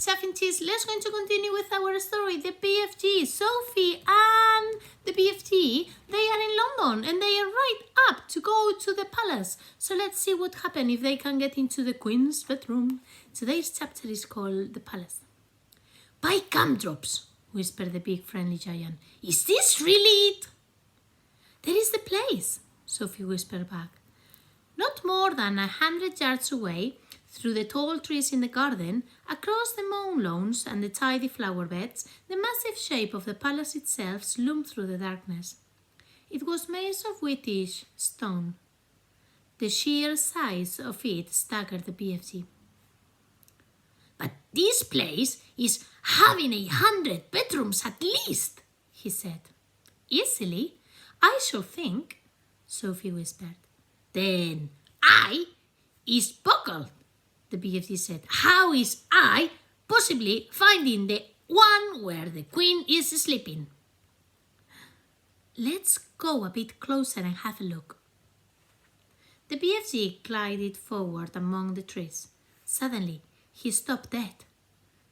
70s, let's going to continue with our story. The BFG, Sophie and the BFG, they are in London and they are right up to go to the palace. So let's see what happens if they can get into the Queen's bedroom. Today's chapter is called The Palace. By gumdrops, whispered the big friendly giant. Is this really it? There is the place, Sophie whispered back. Not more than 100 yards away, through the tall trees in the garden, across the mown lawns and the tidy flower beds, the massive shape of the palace itself loomed through the darkness. It was made of whitish stone. The sheer size of it staggered the BFG. But this place is having 100 bedrooms at least, he said. Easily, I should think, Sophie whispered. Then I is buckled, the BFG said. How is I possibly finding the one where the Queen is sleeping? Let's go a bit closer and have a look. The BFG glided forward among the trees. Suddenly, he stopped dead.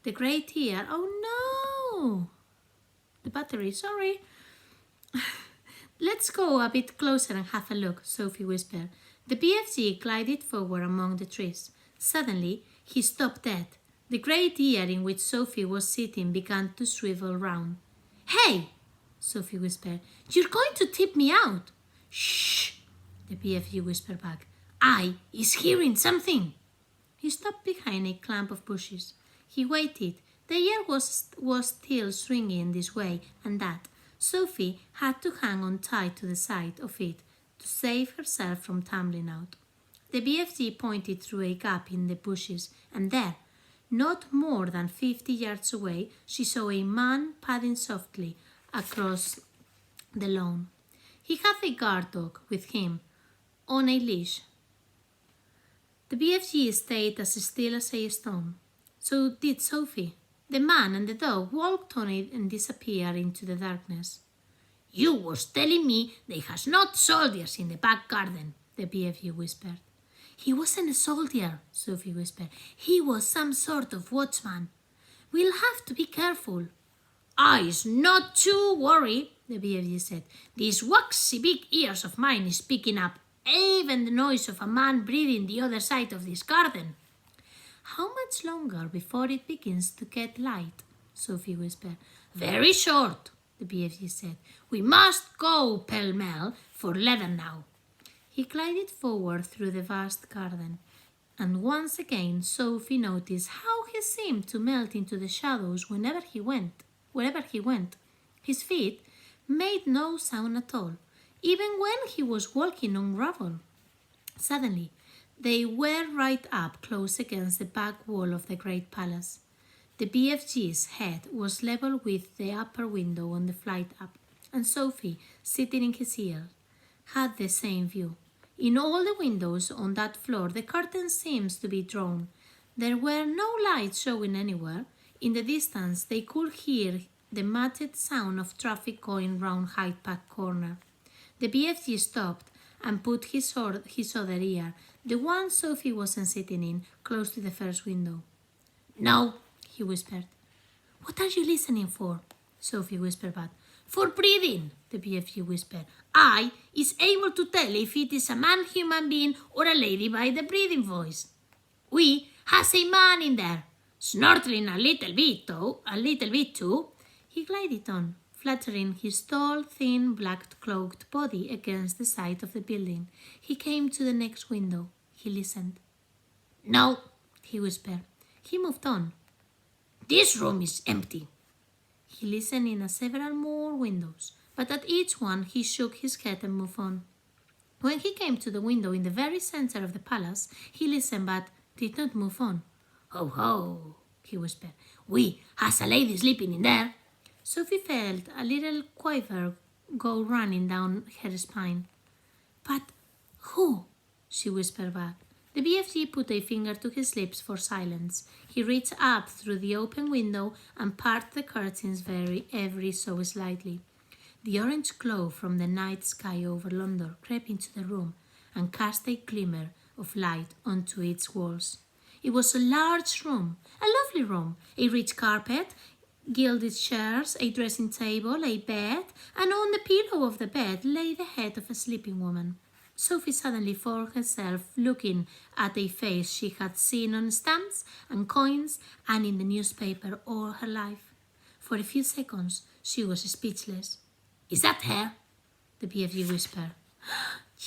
The great ear, oh no! The battery, sorry. Let's go a bit closer and have a look, Sophie whispered. The BFG glided forward among the trees. Suddenly, he stopped dead. The great ear in which Sophie was sitting began to swivel round. Hey, Sophie whispered, you're going to tip me out. Shh, the BFG whispered back. I is hearing something. He stopped behind a clump of bushes. He waited. The air was still swinging this way and that. Sophie had to hang on tight to the side of it to save herself from tumbling out. The BFG pointed through a gap in the bushes, and there, not more than 50 yards away, she saw a man padding softly across the lawn. He had a guard dog with him on a leash. The BFG stayed as still as a stone. So did Sophie. The man and the dog walked on it and disappeared into the darkness. You was telling me they has not soldiers in the back garden, the BFG whispered. He wasn't a soldier, Sophie whispered. He was some sort of watchman. We'll have to be careful. I's not too worried, the BFG said. These waxy big ears of mine is picking up even the noise of a man breathing the other side of this garden. How much longer before it begins to get light? Sophie whispered. Very short, the BFG said. We must go pell-mell for leather now. He glided forward through the vast garden, and once again Sophie noticed how he seemed to melt into the shadows wherever he went. His feet made no sound at all, even when he was walking on gravel. Suddenly, they were right up close against the back wall of the great palace. The BFG's head was level with the upper window on the flight up, and Sophie, sitting in his ear, had the same view. In all the windows on that floor, the curtains seemed to be drawn. There were no lights showing anywhere. In the distance, they could hear the muffled sound of traffic going round Hyde Park Corner. The BFG stopped and put his other ear, the one Sophie wasn't sitting in, close to the first window. No, he whispered. What are you listening for? Sophie whispered back. For breathing, the BFG whispered. I is able to tell if it is a man human being or a lady by the breathing voice. We has a man in there, snorting a little bit too. He glided on, fluttering his tall, thin, black-cloaked body against the side of the building. He came to the next window. He listened. No, he whispered. He moved on. This room is empty. He listened in several more windows, but at each one he shook his head and moved on. When he came to the window in the very center of the palace, he listened but did not move on. Ho, ho, he whispered. We has a lady sleeping in there. Sophie felt a little quiver go running down her spine. But who? She whispered back. The BFG put a finger to his lips for silence. He reached up through the open window and parted the curtains ever so slightly. The orange glow from the night sky over London crept into the room and cast a glimmer of light onto its walls. It was a large room, a lovely room, a rich carpet, gilded chairs, a dressing table, a bed, and on the pillow of the bed lay the head of a sleeping woman. Sophie suddenly found herself looking at a face she had seen on stamps and coins and in the newspaper all her life. For a few seconds she was speechless. "Is that her?" the BFG whispered.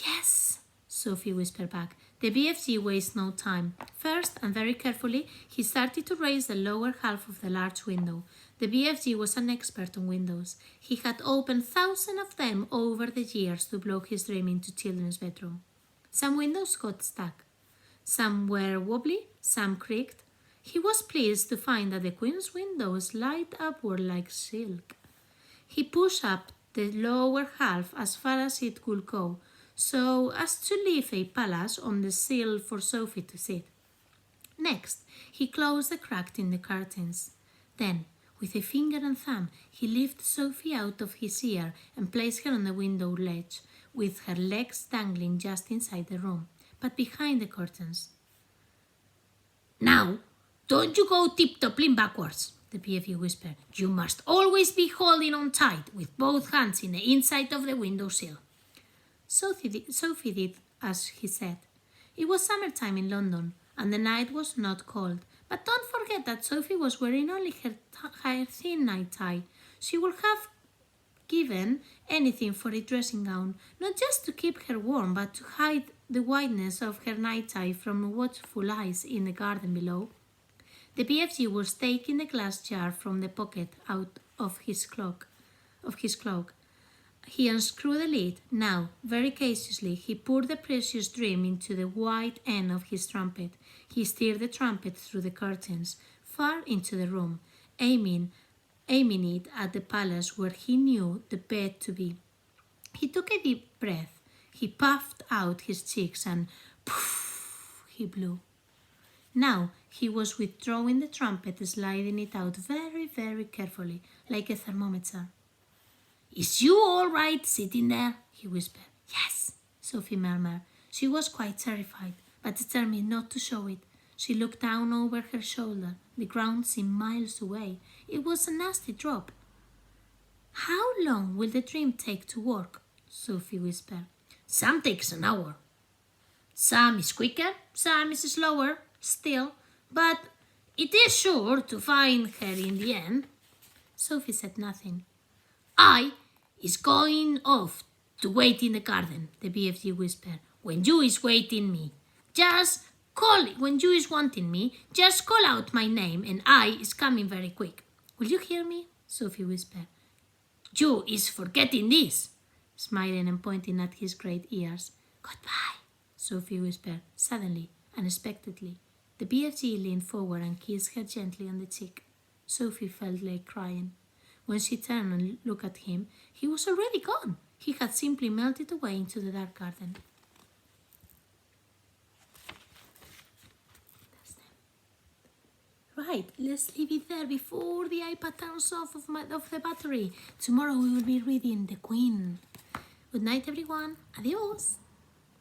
"Yes," Sophie whispered back. The BFG wasted no time. First, and very carefully, he started to raise the lower half of the large window. The BFG was an expert on windows. He had opened thousands of them over the years to block his dream into children's bedroom. Some windows got stuck. Some were wobbly, some creaked. He was pleased to find that the queen's windows slid upward like silk. He pushed up the lower half as far as it could go, so as to leave a palace on the sill for Sophie to sit. Next, he closed the crack in the curtains. Then, with a finger and thumb, he lifted Sophie out of his ear and placed her on the window ledge, with her legs dangling just inside the room, but behind the curtains. "Now, don't you go tip-toppling backwards," the BFG whispered. "You must always be holding on tight with both hands in the inside of the windowsill." Sophie did as he said. It was summertime in London, and the night was not cold. But don't forget that Sophie was wearing only her thin night tie. She would have given anything for a dressing gown, not just to keep her warm, but to hide the whiteness of her night tie from watchful eyes in the garden below. The BFG was taking the glass jar from the pocket out of his cloak. He unscrewed the lid. Now, very cautiously, he poured the precious dream into the white end of his trumpet. He steered the trumpet through the curtains, far into the room, aiming it at the palace where he knew the bed to be. He took a deep breath. He puffed out his cheeks and poof, he blew. Now he was withdrawing the trumpet, sliding it out very, very carefully, like a thermometer. "Is you all right sitting there?" he whispered. "Yes," Sophie murmured. She was quite terrified, but determined not to show it. She looked down over her shoulder. The ground seemed miles away. It was a nasty drop. "How long will the dream take to work?" Sophie whispered. "Some takes an hour. Some is quicker, some is slower still, but it is sure to find her in the end." Sophie said nothing. "I is going off to wait in the garden," the BFG whispered. "When you is waiting me, just when you is wanting me, just call out my name and I is coming very quick." "Will you hear me?" Sophie whispered. "You is forgetting this," smiling and pointing at his great ears. "Goodbye," Sophie whispered. Suddenly, unexpectedly, the BFG leaned forward and kissed her gently on the cheek. Sophie felt like crying. When she turned and looked at him, he was already gone. He had simply melted away into the dark garden. Right, let's leave it there before the iPad turns off of the battery. Tomorrow we will be reading The Queen. Good night, everyone. Adios.